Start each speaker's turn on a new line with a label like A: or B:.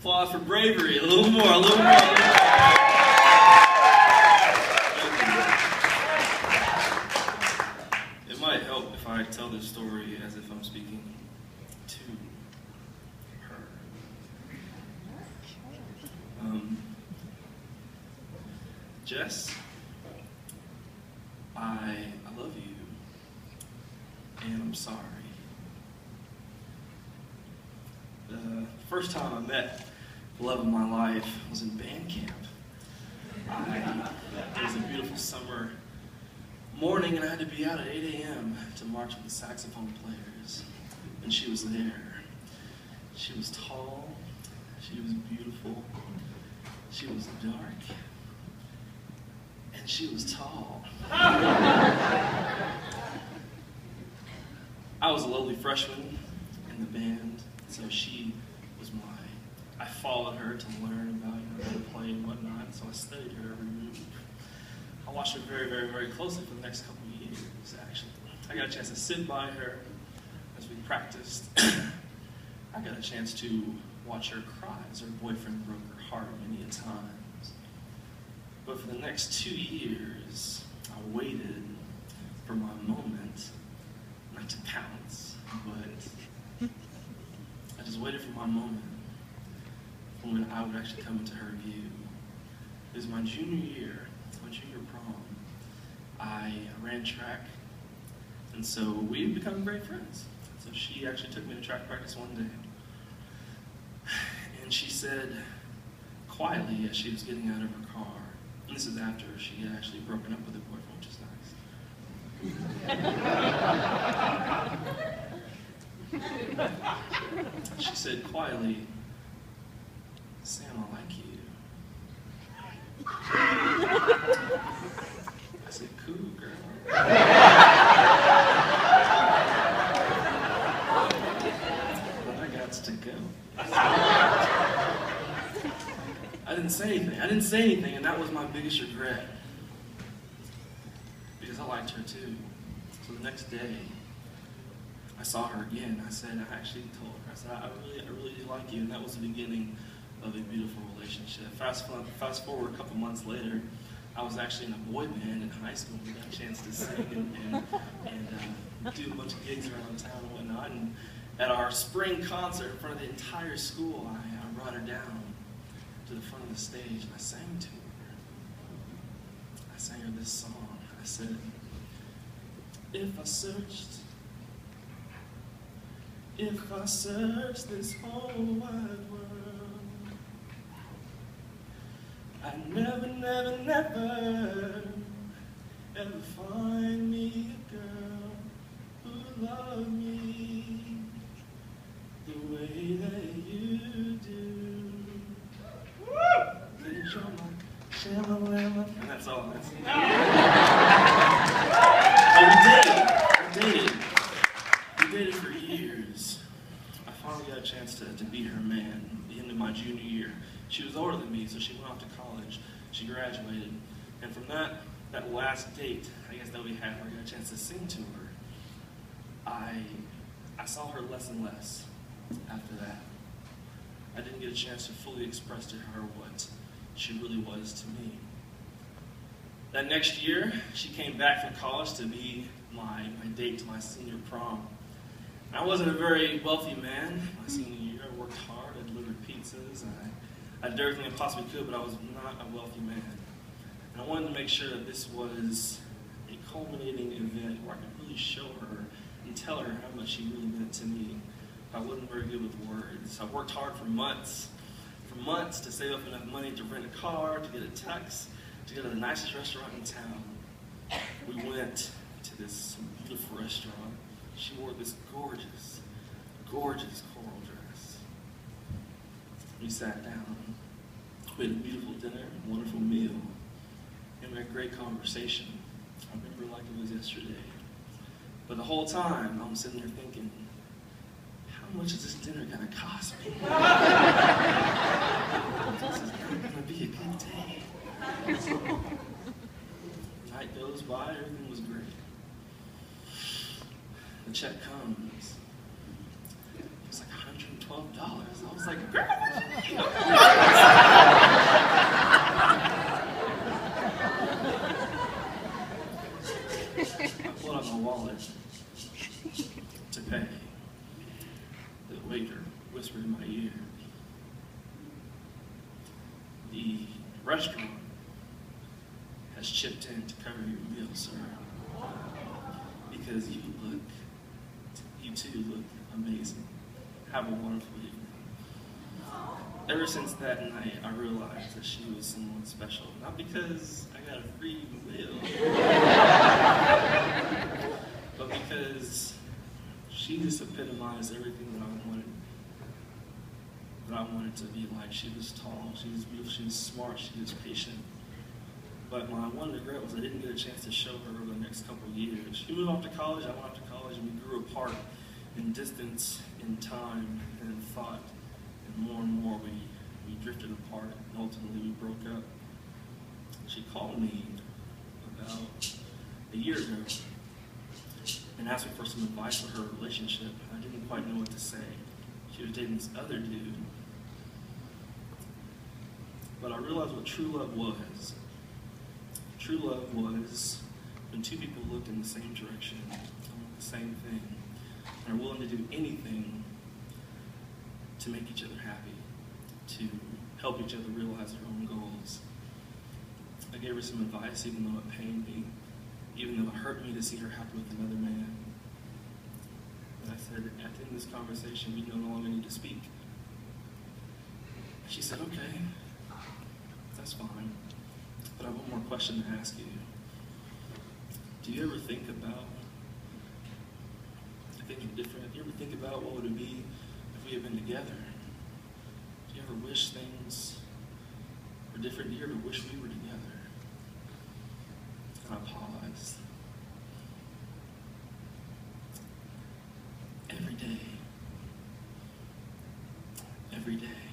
A: Applause for bravery. A little more, a little more. It might help if I tell this story as if I'm speaking to her. Jess, I love you, and I'm sorry. The first time I met the love of my life was in band camp. It was a beautiful summer morning, and I had to be out at 8 a.m. to march with the saxophone players, and she was there. She was tall, she was beautiful, she was dark, and she was tall. I was a lowly freshman in the band, so she was I followed her to learn about how to play and whatnot, so I studied her every move. I watched her very, very, very closely for the next couple of years, actually. I got a chance to sit by her as we practiced. I got a chance to watch her cry as her boyfriend broke her heart many a times. But for the next 2 years, I waited for my moment, not to pounce, but I just waited for my moment for when I would actually come into her view. It was my junior year, my junior prom. I ran track, and so we had become great friends. So she actually took me to track practice one day, and she said quietly as she was getting out of her car, and this is after she had actually broken up with her boyfriend, which is nice. She said quietly, "Sam, I like you." I said, "Cool, girl." But I got to go. I didn't say anything, and that was my biggest regret. Because I liked her too. So the next day, I saw her again. I actually told her, I said, I really do like you, and that was the beginning of a beautiful relationship. Fast forward a couple months later, I was actually in a boy band in high school. We got a chance to sing and do a bunch of gigs around town and whatnot. And at our spring concert in front of the entire school, I brought her down to the front of the stage and I sang to her. I sang her this song. I said, if I searched this whole wide world, I'd never, never, never ever find me a girl who loved me the way that you do. Then you're my shamalama. And that's all. We dated for years. I finally got a chance to be her man at the end of my junior year. She was older than me, so she went off to college. She graduated. And from that last date, I guess that we had where I got a chance to sing to her, I saw her less and less after that. I didn't get a chance to fully express to her what she really was to me. That next year, she came back from college to be my date to my senior prom. I wasn't a very wealthy man my senior year. I worked hard, I delivered pizzas, I did everything I possibly could, but I was not a wealthy man. And I wanted to make sure that this was a culminating event where I could really show her and tell her how much she really meant to me. I wasn't very good with words. I worked hard for months to save up enough money to rent a car, to get a tux, to go to the nicest restaurant in town. We went to this beautiful restaurant. She wore this gorgeous, gorgeous coral dress. We sat down. We had a beautiful dinner, a wonderful meal, and we had a great conversation. I remember like it was yesterday. But the whole time, I'm sitting there thinking, how much is this dinner gonna cost me? This is not gonna be a good day. Night goes by, everything was great. The check comes. It's like $112. I was like, girl, I pulled out my wallet to pay. The waiter whispered in my ear, "The restaurant has chipped in to cover your meal, sir, because you too look amazing. Have a wonderful evening." Ever since that night, I realized that she was someone special. Not because I got a free meal, but because she just epitomized everything that I wanted to be like. She was tall, she was beautiful, she was smart, she was patient. But my one regret was I didn't get a chance to show her over the next couple of years. She moved off to college, I went off to college, and we grew apart in distance, in time, and in thought. And more we drifted apart, and ultimately we broke up. She called me about a year ago and asked me for some advice for her relationship. I didn't quite know what to say. She was dating this other dude. But I realized what true love was. True love was when two people look in the same direction, want the same thing, and are willing to do anything to make each other happy, to help each other realize their own goals. I gave her some advice, even though it pained me, even though it hurt me to see her happy with another man. And I said, at the end of this conversation, we no longer need to speak. She said, okay, that's fine, but I have one more question to ask you. Do you ever think about thinking different? Do you ever think about what would it be if we had been together? Do you ever wish things were different? Do you ever wish we were together? And I paused. Every day.